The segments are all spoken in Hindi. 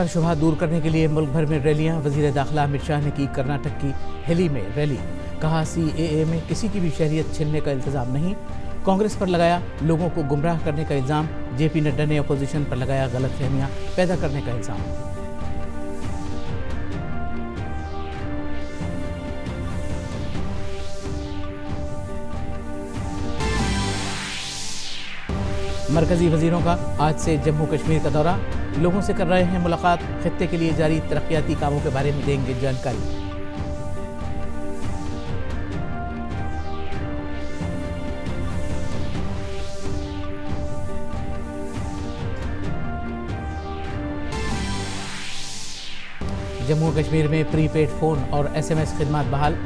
पर शुबहा दूर करने के लिए मुल्क भर में रैलियां। वजीर दाखिला अमित शाह ने की कर्नाटक की हेली में रैली। कहा CAA में किसी की भी शहरियत छीनने का इल्ज़ाम नहीं। कांग्रेस पर लगाया लोगों को गुमराह करने का इल्ज़ाम। JP नड्डा ने अपोजिशन पर लगाया गलतफहमियां पैदा करने का इल्ज़ाम। मरकजी वजीरों का आज से जम्मू कश्मीर का दौरा। लोगों से कर रहे हैं मुलाकात। खित्ते के लिए जारी तरक्याती कामों के बारे में देंगे जानकारी। जम्मू कश्मीर में प्रीपेड फोन और SMS खिदमत बहाल।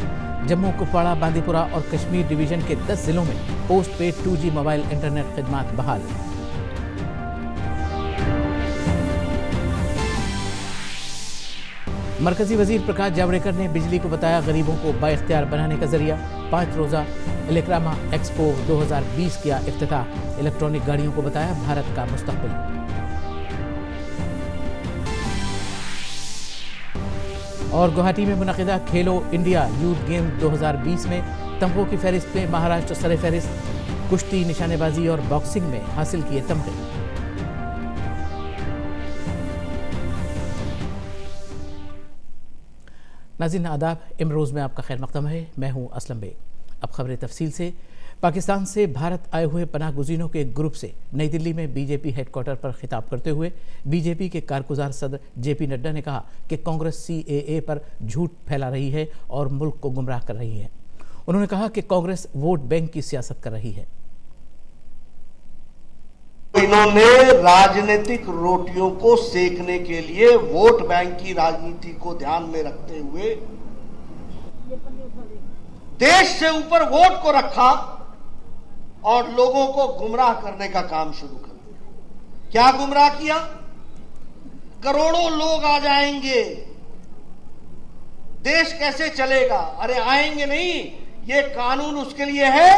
जम्मू, कुपवाड़ा, बांदीपुरा और कश्मीर डिवीजन के 10 जिलों में post paid 2G mobile internet खिदमत बहाल। मरकजी वजीर प्रकाश जावड़ेकर ने बिजली को बताया गरीबों को बाइख्तियार बनाने का जरिया। 5 रोजा इलेक्रामा एक्सपो 2020 किया इफ्तिताह। इलेक्ट्रॉनिक गाड़ियों को बताया भारत का मुस्तकबिल। और गुवाहाटी में मुनक़िदा खेलो इंडिया यूथ गेम 2020 में तमगों की फहरिस्त में महाराष्ट्र सरे फहरिस्त। कुश्ती, निशानेबाजी और बॉक्सिंग में हासिल किए तमगे। नाज़रीन आदाब, इमरोज़ में आपका खैर मक़दम है। मैं हूँ असलम बेग। अब खबरें तफसील से। पाकिस्तान से भारत आए हुए पनाह गुज़ीरों के एक ग्रुप से नई दिल्ली में BJP हेडक्वार्टर पर खिताब करते हुए BJP के कारगुजार सदर JP नड्डा ने कहा कि कांग्रेस CAA पर झूठ फैला रही है और मुल्क को गुमराह कर रही है। उन्होंने कहा कि कांग्रेस वोट बैंक की सियासत कर रही है। इन्होंने राजनीतिक रोटियों को सेकने के लिए वोट बैंक की राजनीति को ध्यान में रखते हुए देश से ऊपर वोट को रखा और लोगों को गुमराह करने का काम शुरू कर दिया। क्या गुमराह किया? करोड़ों लोग आ जाएंगे, देश कैसे चलेगा? अरे आएंगे नहीं, ये कानून उसके लिए है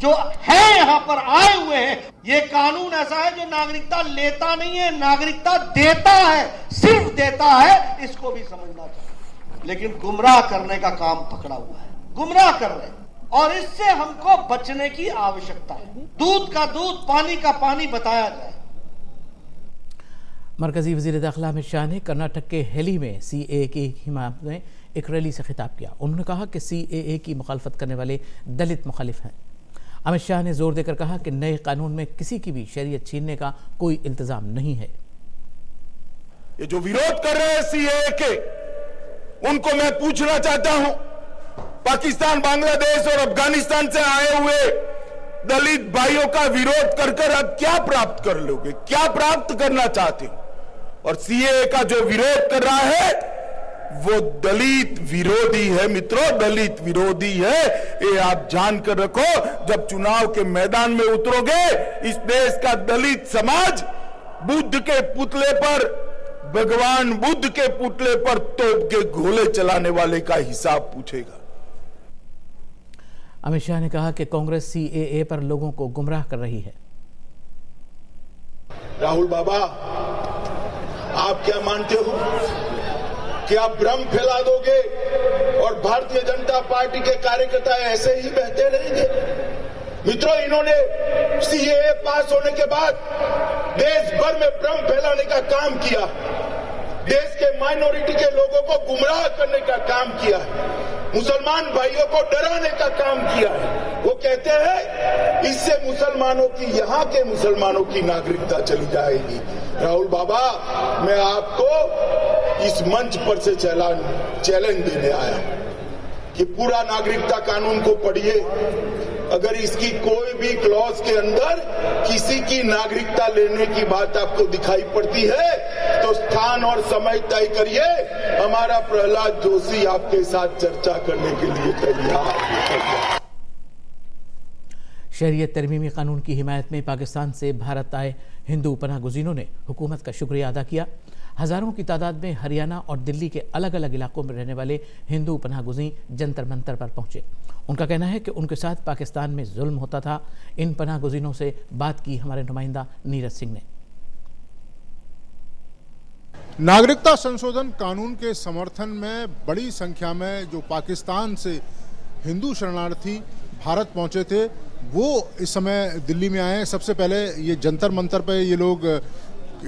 जो है यहां पर आए हुए हैं। ये कानून ऐसा है जो नागरिकता लेता नहीं है, नागरिकता देता है, सिर्फ देता है। इसको भी समझना चाहिए। लेकिन गुमराह करने का काम पकड़ा हुआ है, गुमराह कर रहे हैं और इससे हमको बचने की आवश्यकता है। दूध का दूध, पानी का पानी बताया जाए। मरकजी वजीर दाखिला अमित शाह ने कर्नाटक के हेली में CAA की हिमायत में एक रैली से खिताब किया। उन्होंने कहा कि CAA की मुखालफत करने वाले दलित मुखालिफ हैं। अमित शाह ने जोर देकर कहा कि नए कानून में किसी की भी शरीयत छीनने का कोई इल्तजाम नहीं है। ये जो विरोध कर रहे हैं CAA के, उनको मैं पूछना चाहता हूं, पाकिस्तान, बांग्लादेश और अफगानिस्तान से आए हुए दलित भाइयों का विरोध कर कर अब क्या प्राप्त कर लोगे? क्या प्राप्त करना चाहते हो? और CAA का जो विरोध कर रहा है वो दलित विरोधी है मित्रों, दलित विरोधी है। ये आप जानकर रखो। जब चुनाव के मैदान में उतरोगे, इस देश का दलित समाज बुद्ध के पुतले पर, भगवान बुद्ध के पुतले पर तोप के गोले चलाने वाले का हिसाब पूछेगा। अमित शाह ने कहा कि कांग्रेस CAA पर लोगों को गुमराह कर रही है। राहुल बाबा, आप क्या मानते हो कि आप भ्रम फैला दोगे और भारतीय जनता पार्टी के कार्यकर्ता ऐसे ही बहते रहेंगे? मित्रों, इन्होंने CAA पास होने के बाद देश भर में भ्रम फैलाने का काम किया, देश के माइनॉरिटी के लोगों को गुमराह करने का काम किया है, मुसलमान भाइयों को डराने का काम किया है। वो कहते हैं इससे मुसलमानों की, यहाँ के मुसलमानों की नागरिकता चली जाएगी। राहुल बाबा, मैं आपको इस मंच पर से चैलेंज देने आया कि पूरा नागरिकता कानून को पढ़िए। अगर इसकी कोई भी क्लॉज के अंदर किसी की नागरिकता लेने की बात आपको दिखाई पड़ती है तो स्थान और समय तय करिए। हमारा प्रहलाद जोशी आपके साथ चर्चा करने के लिए तैयार है। शरीयत तरमीमी कानून की हिमायत में पाकिस्तान से भारत आए हिंदू पनाह गुज़ीरों ने हुकूमत का शुक्रिया अदा किया। हज़ारों की तादाद में हरियाणा और दिल्ली के अलग अलग इलाकों में रहने वाले हिंदू पनाह गुज़ी जंतर मंतर पर पहुंचे। उनका कहना है कि उनके साथ पाकिस्तान में जुल्म होता था। इन पनाह गुज़ीरों से बात की हमारे नुमाइंदा नीरज सिंह ने। नागरिकता संशोधन कानून के समर्थन में बड़ी संख्या में जो पाकिस्तान से हिंदू शरणार्थी भारत पहुंचे थे वो इस समय दिल्ली में आए हैं। सबसे पहले ये जंतर मंतर पर ये लोग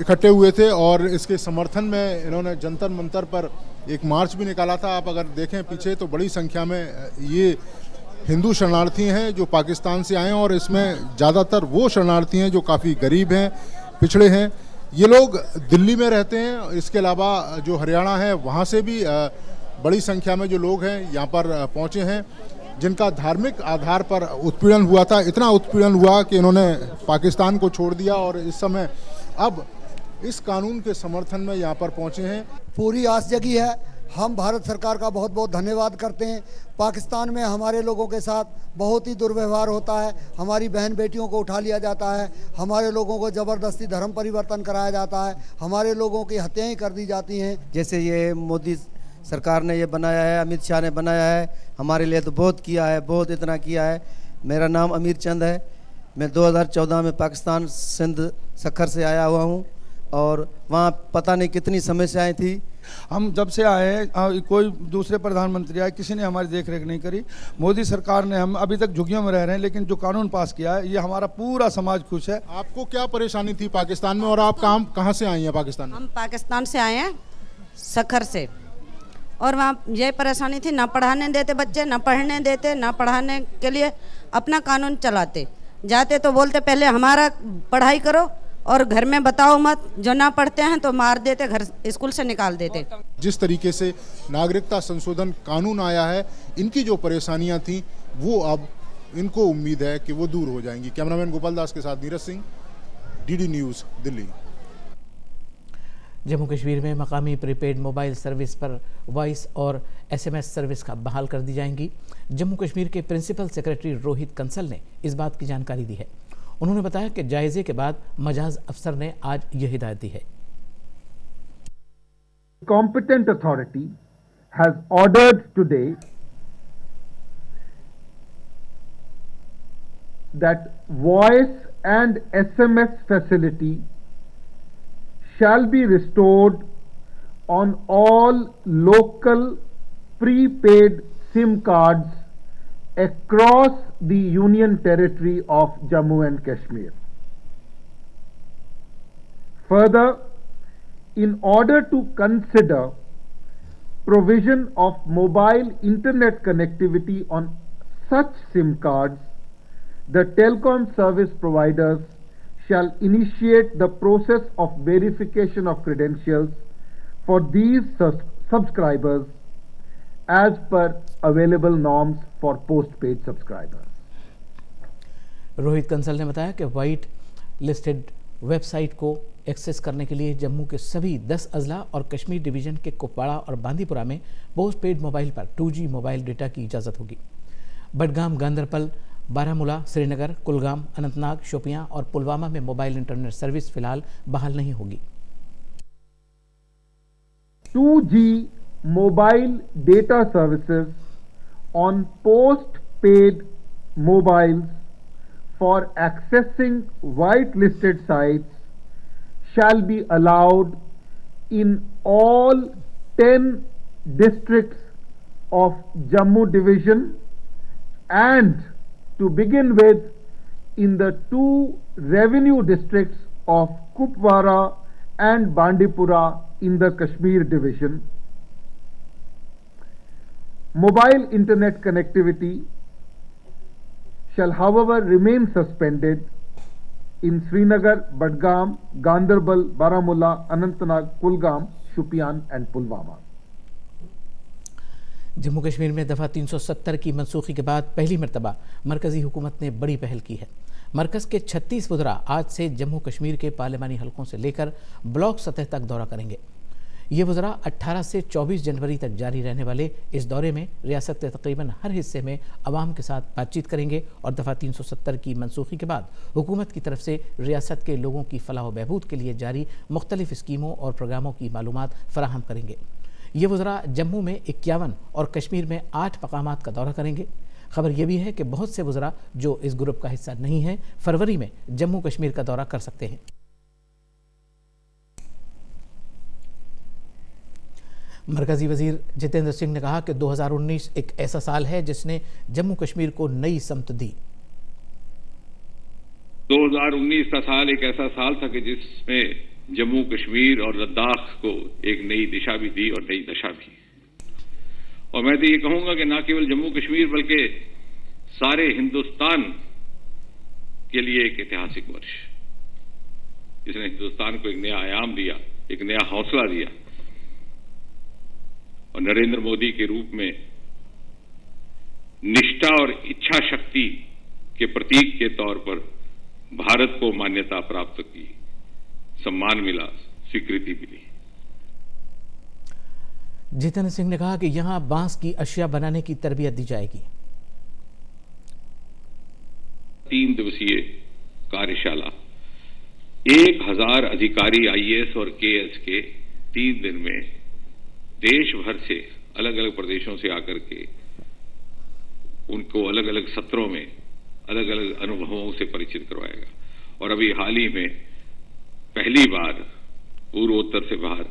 इकट्ठे हुए थे और इसके समर्थन में इन्होंने जंतर मंतर पर एक मार्च भी निकाला था। आप अगर देखें पीछे तो बड़ी संख्या में ये हिंदू शरणार्थी हैं जो पाकिस्तान से आए हैं और इसमें ज़्यादातर वो शरणार्थी हैं जो काफ़ी गरीब हैं, पिछड़े हैं। ये लोग दिल्ली में रहते हैं। इसके अलावा जो हरियाणा है वहाँ से भी बड़ी संख्या में जो लोग हैं यहाँ पर पहुँचे हैं, जिनका धार्मिक आधार पर उत्पीड़न हुआ था। इतना उत्पीड़न हुआ कि इन्होंने पाकिस्तान को छोड़ दिया और इस समय अब इस कानून के समर्थन में यहाँ पर पहुँचे हैं। पूरी आस जगी है। हम भारत सरकार का बहुत बहुत धन्यवाद करते हैं। पाकिस्तान में हमारे लोगों के साथ बहुत ही दुर्व्यवहार होता है। हमारी बहन बेटियों को उठा लिया जाता है, हमारे लोगों को ज़बरदस्ती धर्म परिवर्तन कराया जाता है, हमारे लोगों की हत्याएं कर दी जाती हैं। जैसे ये मोदी सरकार ने ये बनाया है, अमित शाह ने बनाया है, हमारे लिए तो बहुत किया है, बहुत इतना किया है। मेरा नाम अमीर चंद है। मैं 2014 में पाकिस्तान सिंध सक्खर से आया हुआ हूँ और वहाँ पता नहीं कितनी समस्याएं थी। हम जब से आए हैं कोई दूसरे प्रधानमंत्री आए, किसी ने हमारी देख रेख नहीं करी। मोदी सरकार ने, हम अभी तक झुग्गियों में रह रहे हैं, लेकिन जो कानून पास किया है ये हमारा पूरा समाज खुश है। आपको क्या परेशानी थी पाकिस्तान में और आप कहाँ से आई हैं पाकिस्तान में? हम पाकिस्तान से आए हैं, सक्खर से, और वहाँ ये परेशानी थी, ना पढ़ाने देते बच्चे, ना पढ़ने देते, ना पढ़ाने के लिए अपना कानून चलाते। जाते तो बोलते पहले हमारा पढ़ाई करो और घर में बताओ मत, जो ना पढ़ते हैं तो मार देते, घर स्कूल से निकाल देते। जिस तरीके से नागरिकता संशोधन कानून आया है, इनकी जो परेशानियां थी वो अब इनको उम्मीद है कि वो दूर हो जाएंगी। कैमरामैन गोपाल दास के साथ नीरज सिंह, डीडी न्यूज़, दिल्ली। जम्मू कश्मीर में मकामी प्रीपेड मोबाइल सर्विस पर वॉइस और SMS सर्विस का बहाल कर दी जाएंगी। जम्मू कश्मीर के प्रिंसिपल सेक्रेटरी रोहित कंसल ने इस बात की जानकारी दी है। उन्होंने बताया कि जायजे के बाद मजाज अफसर ने आज यह हिदायत दी है। Competent authority has ordered today that voice and SMS facility shall be restored on all local prepaid SIM cards across the Union Territory of Jammu and Kashmir. Further, in order to consider provision of mobile internet connectivity on such SIM cards, the telecom service providers shall initiate the process of verification of credentials for these subscribers as per available norms for postpaid subscribers. Rohit Kansal ने बताया कि वाइट लिस्टेड वेबसाइट को एक्सेस करने के लिए जम्मू के सभी 10 अजला और कश्मीर डिवीजन के कुपवाड़ा और बांदीपुरा में पोस्टपेड मोबाइल पर 2G मोबाइल डेटा की इजाज़त होगी। बडगाम, गांदरबल, बारामूला, श्रीनगर, कुलगाम, अनंतनाग, शोपियां और पुलवामा में मोबाइल इंटरनेट सर्विस फिलहाल बहाल नहीं होगी। 2G mobile data services on postpaid mobiles for accessing whitelisted sites shall be allowed in all 10 districts of Jammu division and to begin with in the 2 revenue districts of Kupwara and Bandipura in the Kashmir division. Mobile internet connectivity shall however remain suspended in Srinagar, Badgam, Ganderbal, Baramulla, Anantnag, Kulgam, Shopian and Pulwama. Jammu Kashmir में दफ़ा 370 की मनसूखी के बाद पहली मरतबा मरकज़ी हुकूमत ने बड़ी पहल की है। मरकज़ के 36 वज़रा आज से जम्मू कश्मीर के पार्लिमानी हलकों से लेकर ब्लॉक सतह तक दौरा करेंगे। ये वज़रा 18 से 24 जनवरी तक जारी रहने वाले इस दौरे में रियासत के तकरीबन हर हिस्से में अवाम के साथ बातचीत करेंगे और दफ़ा 370 की मनसूखी के बाद हुकूमत की तरफ से रियासत के लोगों की फलाह व बहबूद के लिए जारी मुख्तलिफ स्कीमों और प्रोग्रामों की मालूमात फराहम करेंगे। ये वज़रा जम्मू में 51 और कश्मीर में 8 मकामात का दौरा करेंगे। खबर यह भी है कि बहुत से वज़रा जो इस ग्रुप का हिस्सा नहीं हैं फरवरी में जम्मू कश्मीर का दौरा कर सकते हैं। मरकजी वजीर जितेंद्र सिंह ने कहा कि 2019 एक ऐसा साल है जिसने जम्मू कश्मीर को नई समत दी। 2019 का साल एक ऐसा साल था कि जिसमें जम्मू कश्मीर और लद्दाख को एक नई दिशा भी दी और नई दशा भी। और मैं तो ये कहूंगा कि न केवल जम्मू कश्मीर बल्कि सारे हिंदुस्तान के लिए एक ऐतिहासिक वर्ष, जिसने हिंदुस्तान को एक नया आयाम दिया, एक नया हौसला दिया। और नरेंद्र मोदी के रूप में निष्ठा और इच्छा शक्ति के प्रतीक के तौर पर भारत को मान्यता प्राप्त की, सम्मान मिला, स्वीकृति मिली। जितेंद्र सिंह ने कहा कि यहां बांस की अशिया बनाने की तरबियत दी जाएगी। 3 दिवसीय कार्यशाला 1000 अधिकारी आईएएस और केएस के 3 दिन में देश भर से अलग अलग प्रदेशों से आकर के उनको अलग अलग सत्रों में अलग अलग अनुभवों से परिचित करवाएगा। और अभी हाल ही में पहली बार पूर्वोत्तर से बाहर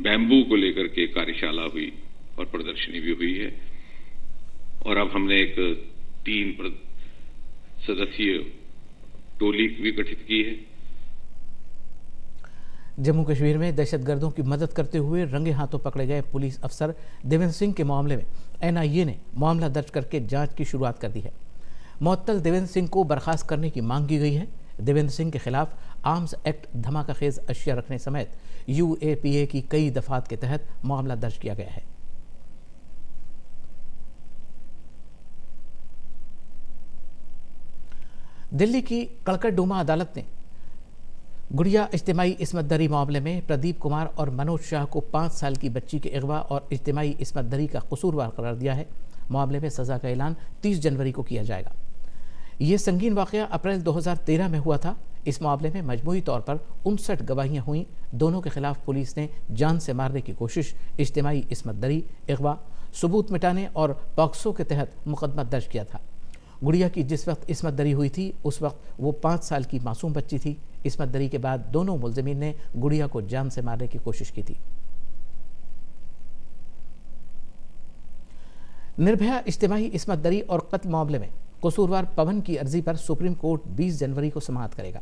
बैम्बू को लेकर के कार्यशाला हुई और प्रदर्शनी भी हुई है। और अब हमने एक 3 सदस्यीय टोली भी गठित की है। जम्मू कश्मीर में दहशतगर्दों की मदद करते हुए रंगे हाथों पकड़े गए पुलिस अफसर देवेंद्र सिंह के मामले में एनआईए ने मामला दर्ज करके जांच की शुरुआत कर दी है। मुअत्तल देवेंद्र सिंह को बर्खास्त करने की मांग की गई है। देवेंद्र सिंह के खिलाफ आर्म्स एक्ट, धमाकाखेज अशिया रखने समेत यूएपीए की कई दफात के तहत मामला दर्ज किया गया है। दिल्ली की कड़कड़डूमा अदालत ने गुड़िया इज्तिमाई इस्मत दरी मामले में प्रदीप कुमार और मनोज शाह को 5 साल की बच्ची के अगवा और इज्तिमाई इस्मत दरी का कसूरवार करार दिया है। मामले में सजा का ऐलान 30 जनवरी को किया जाएगा। ये संगीन वाकया अप्रैल 2013 में हुआ था। इस मामले में मजमूई तौर पर 59 गवाहियां हुई। दोनों के खिलाफ पुलिस ने जान से मारने की कोशिश, इज्तिमाई इस्मत दरी, अगवा, सबूत मिटाने और पॉक्सो के तहत मुकदमा दर्ज किया था। गुड़िया की जिस वक्त इस्मत दरी हुई थी उस वक्त वो 5 साल की मासूम बच्ची थी। इस्मत दरी के बाद दोनों मुलजिमीन ने गुड़िया को जान से मारने की कोशिश की थी। निर्भया इज्तिमाई इस्मत दरी और कत्ल मामले में कसूरवार पवन की अर्जी पर सुप्रीम कोर्ट 20 जनवरी को समाअत करेगा।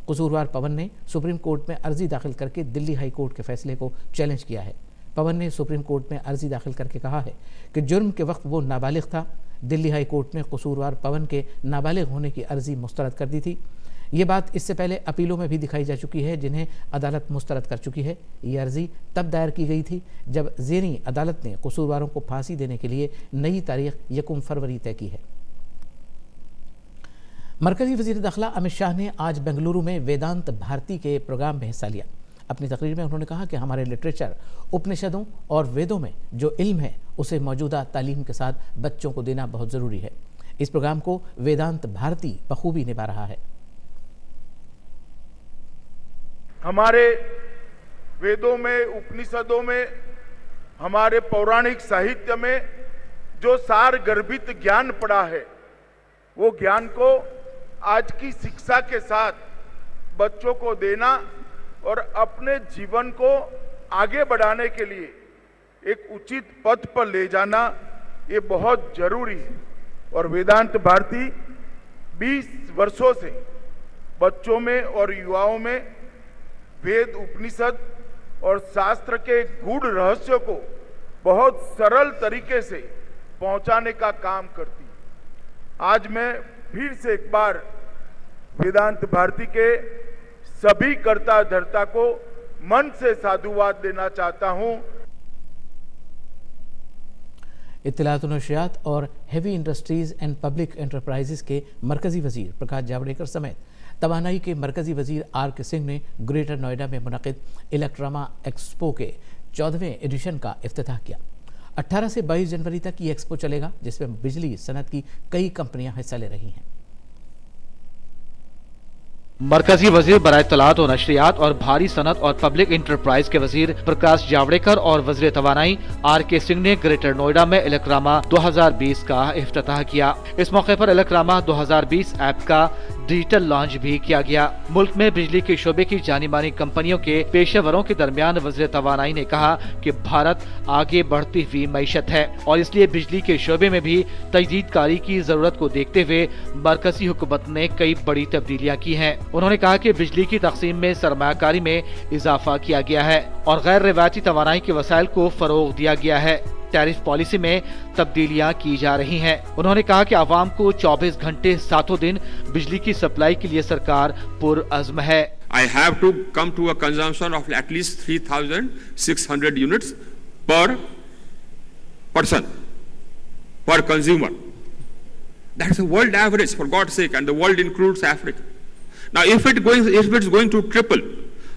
कसूरवार पवन ने सुप्रीम कोर्ट में अर्जी दाखिल करके दिल्ली हाई कोर्ट के फैसले को चैलेंज किया है। पवन ने सुप्रीम कोर्ट में अर्जी दाखिल करके कहा है कि जुर्म के वक्त वो नाबालिग था। दिल्ली हाई कोर्ट ने कसूरवार पवन के नाबालिग होने की अर्जी मुस्तरद कर दी थी। ये बात इससे पहले अपीलों में भी दिखाई जा चुकी है, जिन्हें अदालत मुस्तरद कर चुकी है। ये अर्जी तब दायर की गई थी जब ज़ेनी अदालत ने कसूरवारों को फांसी देने के लिए नई तारीख 1 फरवरी तय की है। मरकजी वज़ीर दाखिला अमित शाह ने आज बेंगलुरु में वेदांत भारती के प्रोग्राम में हिस्सा लिया। अपनी तकरीर में उन्होंने कहा कि हमारे लिटरेचर, उपनिषदों और वेदों में जो इल्म है उसे मौजूदा तालीम के साथ बच्चों को देना बहुत ज़रूरी है। इस प्रोग्राम को वेदांत भारती बखूबी निभा रहा है। हमारे वेदों में, उपनिषदों में, हमारे पौराणिक साहित्य में जो सार गर्भित ज्ञान पड़ा है, वो ज्ञान को आज की शिक्षा के साथ बच्चों को देना और अपने जीवन को आगे बढ़ाने के लिए एक उचित पथ पर ले जाना, ये बहुत जरूरी है। और वेदांत भारती 20 वर्षों से बच्चों में और युवाओं में वेद, उपनिषद और शास्त्र के गूढ़ रहस्यों को बहुत सरल तरीके से पहुंचाने का काम करती है। आज मैं फिर से एक बार वेदांत भारती के सभी कर्ता धर्ता को मन से साधुवाद देना चाहता हूं। इत्तलात और नशरियात और heavy industries and public enterprises के मरकजी वजीर प्रकाश जावड़ेकर समेत तवानाई के मरकजी वजीर आर.के. सिंह ने ग्रेटर नोएडा में मुनक़िद इलेक्ट्रामा एक्सपो के 14वें एडिशन का इफ्तिताह किया। 18 से 22 जनवरी तक ये एक्सपो चलेगा, जिसमें बिजली सनत की कई कंपनियां हिस्सा ले रही हैं। मरकजी वजीर बराए इत्तलात और नशरियात और भारी सनत और पब्लिक इंटरप्राइज के वजीर प्रकाश जावड़ेकर और वजीर तवानाई आर.के. सिंह ने ग्रेटर नोएडा में इलेक्ट्रामा 2020 का इफ्तिताह किया। इस मौके पर इलेक्ट्रामा 2020 ऐप का डिजिटल लॉन्च भी किया गया। मुल्क में बिजली के शोबे की जानी मानी कंपनियों के पेशेवरों के दरमियान वज़ीर तवानाई ने कहा कि भारत आगे बढ़ती हुई मईशत है और इसलिए बिजली के शोबे में भी तजदीदकारी की जरूरत को देखते हुए मरकजी हुकूमत ने कई बड़ी तब्दीलियां की हैं। उन्होंने कहा कि बिजली की तकसीम में सरमायाकारी में इजाफा किया गया है और गैर रिवायती तवानाई के वसाइल को फरोग दिया गया है। टैरिफ पॉलिसी में तब्दीलियां की जा रही हैं। उन्होंने कहा कि आवाम को 24 घंटे 7 दिन बिजली की सप्लाई के लिए सरकार पुरअज़्म है। I have to come to a consumption of at least 3,600 units per person, per consumer. That's the world average, for God's sake, and the world includes Africa. Now, if it's going to triple,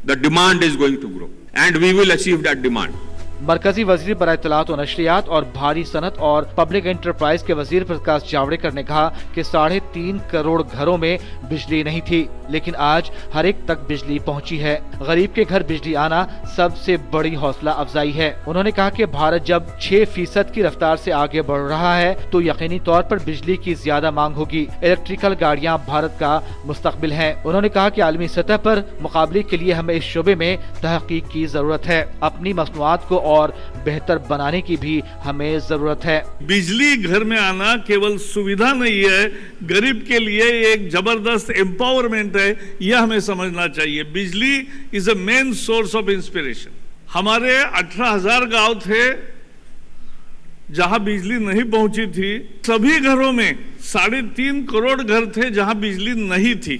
the demand is going to grow, and we will achieve that demand. मरकजी वजीर बराए इत्तलात और नशरियात और भारी सनत और पब्लिक एंटरप्राइज के वजीर प्रकाश जावड़ेकर ने कहा कि 3.5 करोड़ घरों में बिजली नहीं थी, लेकिन आज हर एक तक बिजली पहुंची है। गरीब के घर बिजली आना सबसे बड़ी हौसला अफजाई है। उन्होंने कहा कि भारत जब 6% की रफ्तार से आगे बढ़ रहा है तो यकीनी तौर पर बिजली की ज्यादा मांग होगी। इलेक्ट्रिकल गाड़ियां भारत का मुस्तकबिल है। उन्होंने कहा कि आलमी सतह पर मुकाबले के लिए हमें इस शोबे में तहकीक की जरूरत है। अपनी मसनूआत को और बेहतर बनाने की भी हमें जरूरत है। बिजली घर में आना केवल सुविधा नहीं है, गरीब के लिए एक जबरदस्त एम्पावरमेंट है, यह हमें समझना चाहिए। बिजली is a main source of inspiration. हमारे 18,000 गांव थे जहां बिजली नहीं पहुंची थी। सभी घरों में 3.5 करोड़ घर थे जहां बिजली नहीं थी।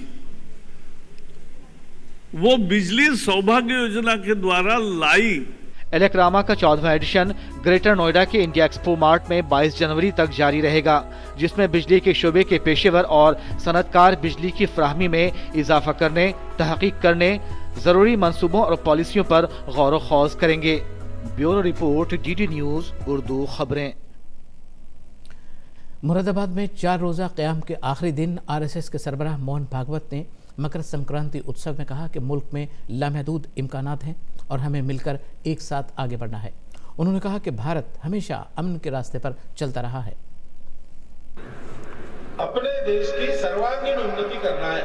वो बिजली सौभाग्य योजना के द्वारा लाई। एलेक्रामा का 14वां एडिशन ग्रेटर नोएडा के इंडिया एक्सपो मार्ट में 22 जनवरी तक जारी रहेगा, जिसमें बिजली के शोबे के पेशेवर और सनतकार बिजली की फराहमी में इजाफा करने, तहकीक करने, जरूरी मंसूबों और पॉलिसियों पर गौर खौज करेंगे। Bureau report, DD news Urdu खबरें। मुरादाबाद में 4 रोज़ा क़याम के आखिरी दिन RSS के सरबराह मोहन भागवत ने मकर संक्रांति उत्सव में कहा कि मुल्क में लामहदूद इम्कानात हैं और हमें मिलकर एक साथ आगे बढ़ना है। उन्होंने कहा कि भारत हमेशा अमन के रास्ते पर चलता रहा है। अपने देश की सर्वांगीण उन्नति करना है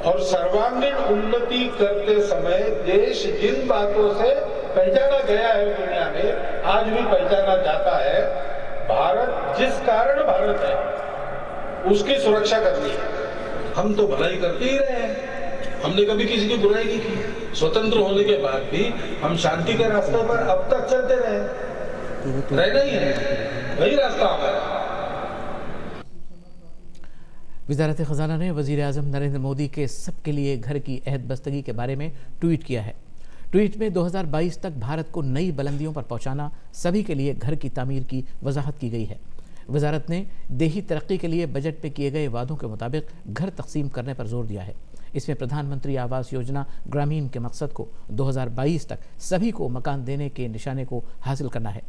और सर्वांगीण उन्नति करते समय देश जिन बातों से पहचाना गया है दुनिया में, आज भी पहचाना जाता है। भारत जिस कारण भारत है उसकी सुरक्षा करनी है। हम तो भलाई करते ही रहे हैं, हमने कभी किसी की बुराई नहीं की। स्वतंत्र होने के बाद भी हम शांति के रास्ते पर अब तक चलते रहे, रहना ही है, वही रास्ता हमारा। वज़ारत ख़ज़ाना ने वज़ीर आज़म नरेंद्र मोदी के सबके लिए घर की अहद बस्तगी के बारे में ट्वीट किया है। ट्वीट में 2022 तक भारत को नई बुलंदियों पर पहुंचाना, सभी के लिए घर की तामीर की वजाहत की गई है। वजारत ने देही तरक्की के लिए बजट में किए गए वादों के मुताबिक घर तकसीम करने पर जोर दिया है। इसमें प्रधानमंत्री आवास योजना ग्रामीण के मकसद को 2022 तक सभी को मकान देने के निशाने को हासिल करना है।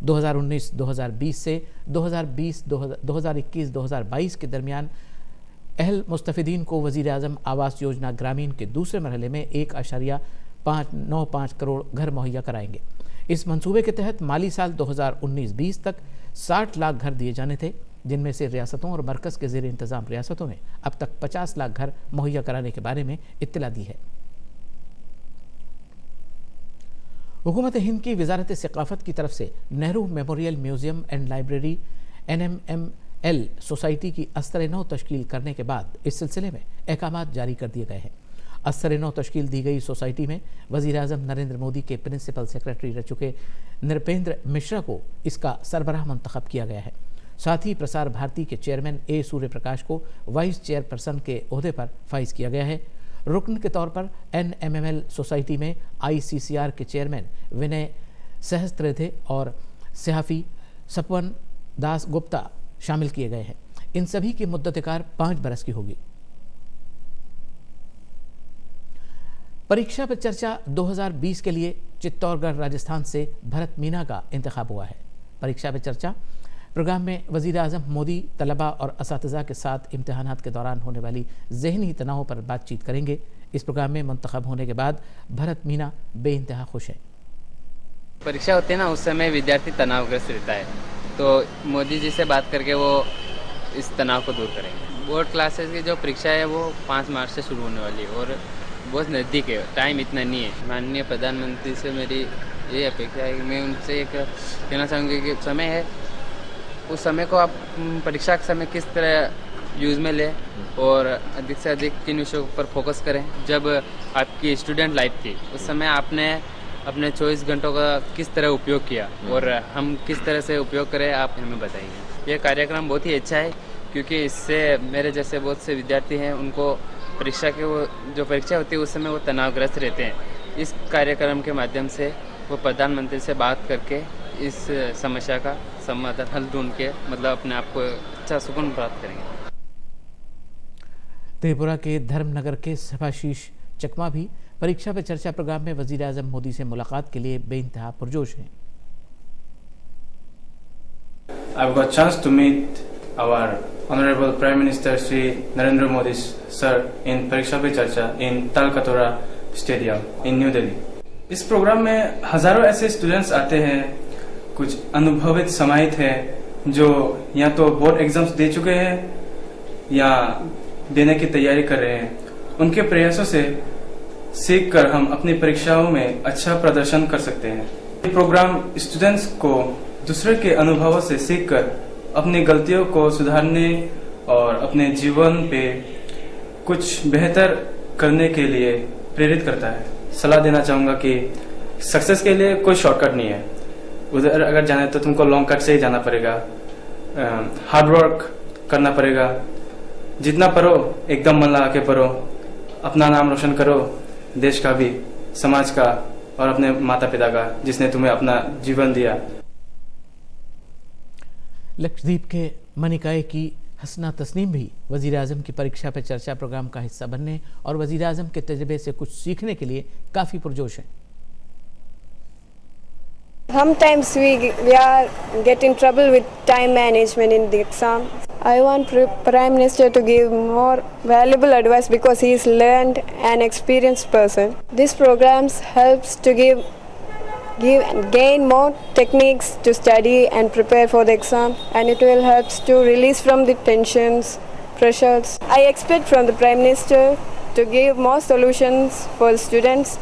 2019-2020 से 2021-2022 के दरमियान अहल मुस्तफ़िदीन को वज़ीर आज़म आवास योजना ग्रामीण के दूसरे मरहले में 1.95 करोड़ घर मुहैया कराएंगे। इस मंसूबे के तहत माली साल 2019-20 तक 60 लाख घर दिए जाने थे, जिनमें से रियासतों और मरकज़ के ज़ेर इंतज़ाम रियासतों ने अब तक 50 लाख घर मुहैया कराने के बारे में इत्तला दी है। हुकूमत हिंद की वज़ारत सक़ाफ़त की तरफ से Nehru memorial museum and library NMML society की अस्तर-ए-नौ तश्कील करने के बाद इस सिलसिले में अहकामात जारी कर दिए गए हैं। अस्तर-ए-नौ तश्कील दी गई सोसाइटी में वज़ीर आज़म नरेंद्र मोदी के प्रिंसिपल सेक्रेटरी रह चुके नृपेंद्र मिश्रा को इसका सरबराह मंतखब किया गया है। साथ ही प्रसार भारती के चेयरमैन A सूर्य प्रकाश को वाइस चेयरपर्सन के ओहदे पर फाइज किया गया है। रुकन के तौर पर NMML सोसाइटी में ICCR के चेयरमैन विनय सहस्त्रेथे और सहाफ़ी सपवन दास गुप्ता शामिल किए गए हैं। इन सभी की मुद्दत-ए-कार 5 बरस की होगी। परीक्षा पे चर्चा 2020 के लिए चित्तौड़गढ़ राजस्थान से भरत मीना का इंतखाब हुआ है। परीक्षा पे चर्चा प्रोग्राम में वज़ीर आज़म मोदी तलबा और असातिज़ा के साथ इम्तिहानात के दौरान होने वाली ज़हनी तनाव पर बातचीत करेंगे। इस प्रोग्राम में मुंतखब होने के बाद भरत मीना बेइंतहा खुश है। परीक्षा होती है ना, उस समय विद्यार्थी तनावग्रस्त रहता है, तो मोदी जी से बात करके वो इस तनाव को दूर करेंगे। बोर्ड क्लासेस की जो परीक्षा है वो 5 मार्च से शुरू होने वाली है और बहुत नज़दीक है, टाइम इतना नहीं है। माननीय प्रधानमंत्री से मेरी ये अपेक्षा है कि मैं उनसे एक कहना चाहूँगी कि समय है, उस समय को आप परीक्षा के समय किस तरह यूज़ में लें और अधिक से अधिक किन विषयों पर फोकस करें। जब आपकी स्टूडेंट लाइफ थी उस समय आपने अपने 24 घंटों का किस तरह उपयोग किया और हम किस तरह से उपयोग करें, आप हमें बताएंगे। ये कार्यक्रम बहुत ही अच्छा है क्योंकि इससे मेरे जैसे बहुत से विद्यार्थी हैं, उनको परीक्षा के वो जो परीक्षा होती है उस समय वो तनावग्रस्त रहते हैं। इस कार्यक्रम के माध्यम से वो प्रधानमंत्री से बात करके इस समस्या का समाधान हल ढूंढ के मतलब अपने आप को अच्छा सुकून प्राप्त करेंगे। त्रिपुरा के धर्मनगर के सभाशीष चकमा भी परीक्षा पे चर्चा प्रोग्राम में वजीर आजम मोदी से मुलाकात के लिए बेइंतहा पुरजोश हैं। I've got chance to meet our Honorable Prime Minister Shri Narendra Modi sir in परीक्षा पे चर्चा in Talkatora stadium in new Delhi. इस प्रोग्राम में हजारों ऐसे स्टूडेंट्स आते हैं, कुछ अनुभवित समाहित हैं जो या तो बोर्ड एग्जाम्स दे चुके हैं या देने की तैयारी कर रहे हैं। उनके प्रयासों से सीख कर हम अपनी परीक्षाओं में अच्छा प्रदर्शन कर सकते हैं। ये प्रोग्राम स्टूडेंट्स को दूसरे के अनुभवों से सीखकर अपनी गलतियों को सुधारने और अपने जीवन पे कुछ बेहतर करने के लिए प्रेरित करता है। सलाह देना चाहूँगा कि सक्सेस के लिए कोई शॉर्टकट नहीं है। उधर अगर जाना है तो तुमको लॉन्ग कट से ही जाना पड़ेगा, हार्ड वर्क करना पड़ेगा। जितना पढ़ो एकदम मन लगा के पढ़ो, अपना नाम रोशन करो, देश का भी, समाज का और अपने माता पिता का जिसने तुम्हें अपना जीवन दिया। लक्षद्वीप के मनिकाय की हसना तस्नीम भी वजीर आजम की परीक्षा पे चर्चा प्रोग्राम का हिस्सा बनने और वजीर आजम के तजर्बे से कुछ सीखने के लिए काफ़ी पुरजोश हैं। Sometimes we are getting trouble with time management in the exam. I want Prime Minister to give more valuable advice because he is learned and experienced person. This programs helps to gain more techniques to study and prepare for the exam, and it will help to release from the tensions, pressures. I expect from the Prime Minister to give more solutions for the students.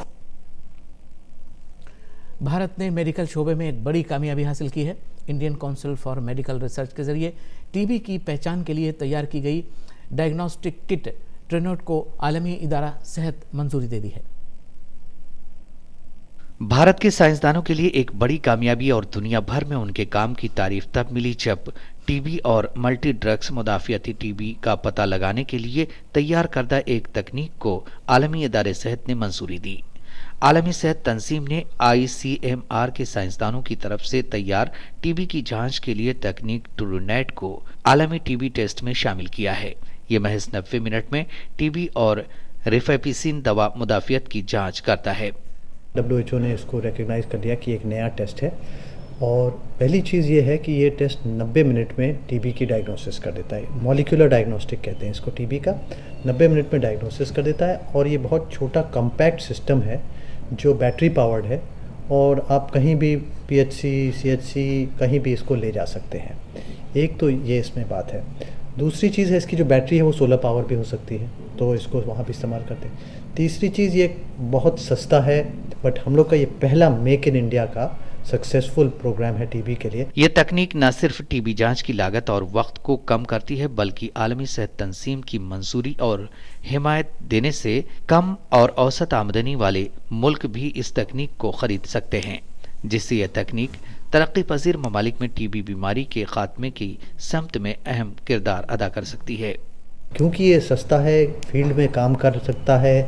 Bharat ने मेडिकल शोबे में एक बड़ी कामयाबी हासिल की है। Indian council for medical research के जरिए टीबी की पहचान के लिए तैयार की गई डायग्नोस्टिक किट ट्रिनोट को आलमी इदारा सेहत मंजूरी दे दी है। भारत के साइंसदानों के लिए एक बड़ी कामयाबी और दुनिया भर में उनके काम की तारीफ तब मिली जब टीबी और मल्टी ड्रग्स मुदाफियाती टीबी का पता लगाने के लिए तैयार करदा एक तकनीक को आलमी इदारे सेहत ने मंजूरी दी। आलमी सेहत तंजीम ने ICMR के साइंसदानों की तरफ से तैयार टीबी की जांच के लिए तकनीक ट्रूनेट को आलमी टीबी टेस्ट में शामिल किया है। ये महज 90 मिनट में टीबी और रिफेपिसिन दवा मुदाफियत की जांच करता है। WHO ने इसको रिकग्नाइज कर दिया कि एक नया टेस्ट है और पहली चीज़ ये है कि ये टेस्ट 90 मिनट में टीबी की डायग्नोसिस कर देता है। मॉलिक्यूलर डायग्नोस्टिक कहते हैं इसको, टीबी का 90 मिनट में डायग्नोसिस कर देता है और ये बहुत छोटा कम्पैक्ट सिस्टम है जो बैटरी पावर्ड है और आप कहीं भी PHC, CHC कहीं भी इसको ले जा सकते हैं। एक तो ये इसमें बात है। दूसरी चीज़ है इसकी जो बैटरी है वो सोलर पावर भी हो सकती है, तो इसको वहाँ भी इस्तेमाल करते हैं। तीसरी चीज़ ये बहुत सस्ता है, बट हम लोग का ये पहला मेक इन इंडिया का सक्सेसफुल प्रोग्राम है टीबी के लिए। ये तकनीक न सिर्फ टीबी जांच की लागत और वक्त को कम करती है बल्कि आलमी सेहत तंजीम की मंजूरी और हिमायत देने से कम और औसत आमदनी वाले मुल्क भी इस तकनीक को खरीद सकते हैं, जिससे यह तकनीक तरक्की पजीर ममालिक में टीबी बीमारी के खात्मे की समत में अहम किरदार अदा कर सकती है। क्योंकि ये सस्ता है, फील्ड में काम कर सकता है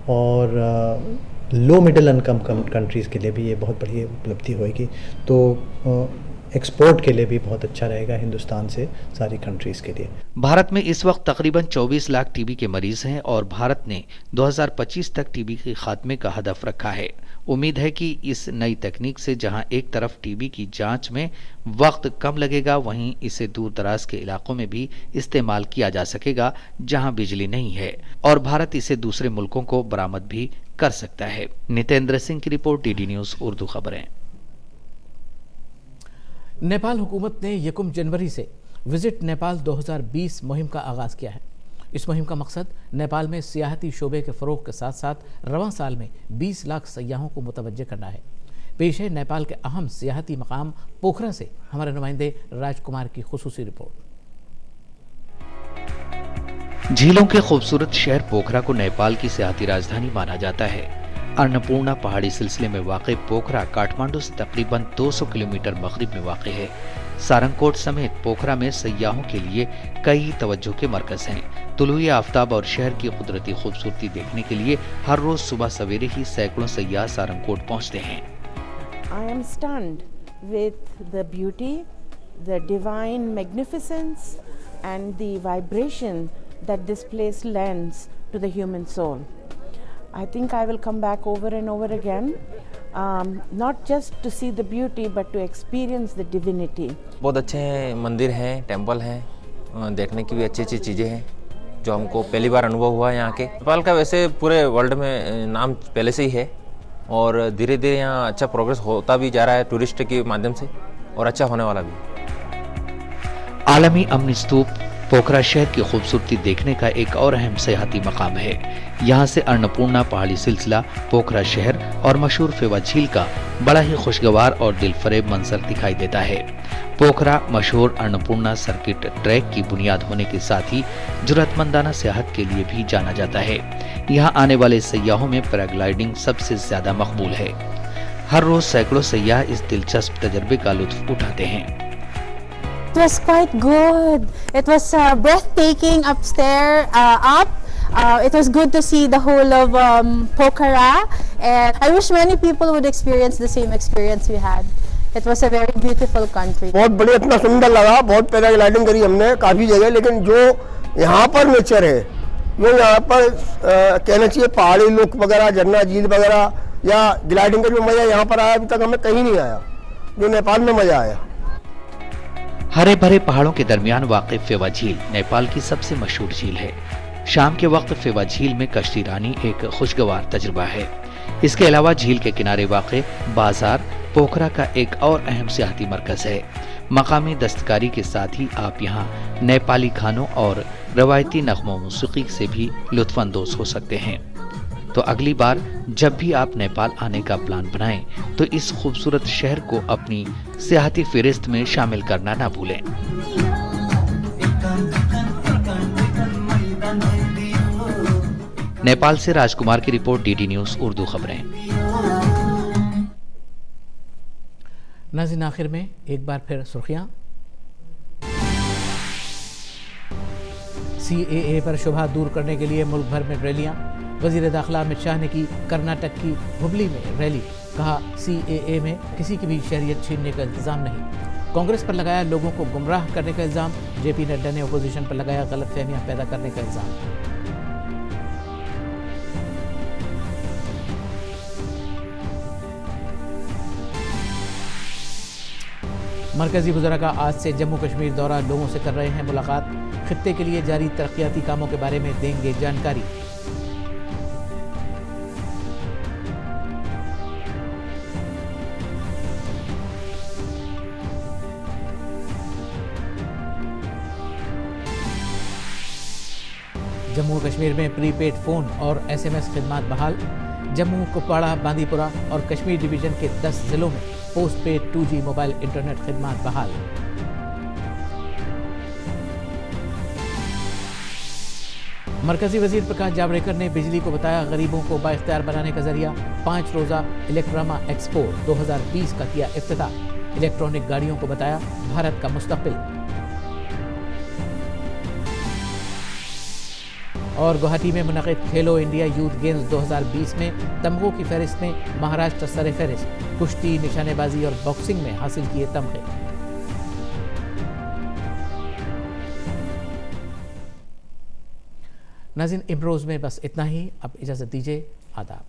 और लो मिडिल इनकम कंट्रीज़ के लिए भी ये बहुत बड़ी उपलब्धि होगी, तो एक्सपोर्ट के लिए भी बहुत अच्छा रहेगा हिंदुस्तान से सारी कंट्रीज़ के लिए। भारत में इस वक्त तकरीबन 24 लाख टीबी के मरीज हैं और भारत ने 2025 तक टीबी के खात्मे का हदफ रखा है। उम्मीद है कि इस नई तकनीक से जहां एक तरफ टीबी की जांच में वक्त कम लगेगा, वहीं इसे दूर दराज के इलाकों में भी इस्तेमाल किया जा सकेगा जहां बिजली नहीं है और भारत इसे दूसरे मुल्कों को बरामद भी कर सकता है। नितेंद्र सिंह की रिपोर्ट, DD न्यूज़ उर्दू खबरें। नेपाल हुकूमत ने 1 जनवरी से विजिट नेपाल 2020 मुहिम का आगाज किया है। इस मुहिम का मकसद नेपाल में सियाहती शोबे के फ़रोग के साथ साथ रवां साल में 20 लाख सयाहों को मुतवज्जे करना है। पेश है नेपाल के अहम सियाहती मकाम पोखरा से हमारे नुमाइंदे राजकुमार की खुसूसी रिपोर्ट। झीलों के खूबसूरत शहर पोखरा को नेपाल की सियाहती राजधानी माना जाता है। अन्नपूर्णा पहाड़ी सिलसिले में वाक़ पोखरा काठमांडू से तकरीबन 200 किलोमीटर मगरिब में वाक़ है। सारंगकोट समेत पोखरा में सयाहों के लिए कई तवज्जो के मरकज हैं। तुलुए आफ्ताब और शहर की कुदरती खूबसूरती देखने के लिए हर रोज सुबह सवेरे ही सैकड़ों सयाह सारंगकोट पहुंचते हैं। I am stunned with the beauty, the divine magnificence and the vibration that this place lends to the human soul. I think I will come back over and over again, not just to see the beauty but to experience the divinity. बहुत अच्छे मंदिर हैं, टेंपल हैं, देखने की भी अच्छी अच्छी चीज़ें हैं जो हमको पहली बार अनुभव हुआ यहाँ के। नेपाल का वैसे पूरे वर्ल्ड में नाम पहले से ही है और धीरे धीरे यहाँ अच्छा प्रोग्रेस होता भी जा रहा है टूरिस्ट के माध्यम से और अच्छा होने वाला भी। आलमी अमन स्तूप पोखरा शहर की खूबसूरती देखने का एक और अहम सियाहती मकाम है। यहाँ से अन्नपूर्णा पहाड़ी सिलसिला, पोखरा शहर और मशहूर फेवा झील का बड़ा ही खुशगवार और दिलफरेब मंजर दिखाई देता है। पोखरा मशहूर अन्नपूर्णा सर्किट ट्रैक की बुनियाद होने के साथ ही जुर्रतमंदाना सियाहत के लिए भी जाना जाता है। यहाँ आने वाले सयाहों में पैराग्लाइडिंग सबसे ज्यादा मकबूल है। हर रोज सैकड़ों सयाह इस दिलचस्प तजर्बे का लुत्फ उठाते हैं। It was quite good. It was breathtaking upstairs, up. It was good to see the whole of Pokhara, and I wish many people would experience the same experience we had. It was a very beautiful country. बहुत बढ़िया, इतना सुंदर लगा, बहुत पैराग्लाइडिंग करी हमने काफ़ी जगह, लेकिन जो यहाँ पर नेचर है, जो यहाँ पर कहना चाहिए पहाड़ी लुक वगैरह, झरना झील वगैरह या ग्लाइडिंग का जो मज़ा यहाँ पर आया अभी तक हमें कहीं नहीं आया, जो नेपाल में मज़ा आया। हरे भरे पहाड़ों के दरमियान वाक़िफ़ फेवा झील नेपाल की सबसे मशहूर झील है। शाम के वक्त फेवा झील में कश्ती रानी एक खुशगवार तजुर्बा है। इसके अलावा झील के किनारे वाक़े बाजार पोखरा का एक और अहम सियाहती मरकज है। मकामी दस्तकारी के साथ ही आप यहाँ नेपाली खानों और रवायती नग़्मों मौसीक़ी से भी लुत्फ़अंदोज़ हो सकते हैं। तो अगली बार जब भी आप नेपाल आने का प्लान बनाएं तो इस खूबसूरत शहर को अपनी सियाहती फ़हरिस्त में शामिल करना ना भूलें। नेपाल से राजकुमार की रिपोर्ट, डीडी न्यूज़ उर्दू खबरें। नाज़रीन, आखिर में एक बार फिर सुर्खियां। CAA पर शुबहा दूर करने के लिए मुल्क भर में रैलियां। वज़ीर दाखिला अमित शाह ने की कर्नाटक की हुबली में रैली। कहा, CAA में किसी की भी शहरियत छीनने का इल्ज़ाम नहीं। कांग्रेस पर लगाया लोगों को गुमराह करने का इल्ज़ाम। JP नड्डा ने अपोजिशन पर लगाया गलतफहमियां पैदा करने का इल्ज़ाम। मरकजी वज़रा का आज से जम्मू कश्मीर दौरा, लोगों से कर रहे हैं मुलाकात। खित्ते के लिए जारी तरक्याती कामों के बारे में देंगे जानकारी। जम्मू कश्मीर में प्रीपेड फ़ोन और SMS खिदमात बहाल। जम्मू, कुपवाड़ा, बांदीपुरा और कश्मीर डिवीज़न के 10 ज़िलों में post paid 2G mobile internet खिदमात बहाल। मरकजी वजीर प्रकाश जावड़ेकर ने बिजली को बताया गरीबों को बाइख्तियार बनाने का जरिया। 5 रोज़ा इलेक्ट्रामा एक्सपो 2020 का किया इफ्तिताह। इलेक्ट्रॉनिक गाड़ियों को बताया भारत का मुस्तकबिल। और गुवाहाटी में मुनक़िद खेलो इंडिया यूथ गेम्स 2020 में तमगों की फहरिस्त में महाराष्ट्र सर फहरिस्त। कुश्ती, निशानेबाजी और बॉक्सिंग में हासिल किए तमगे। नाज़रीन, इम्रोज़ में बस इतना ही। अब इजाज़त दीजिए। आदाब।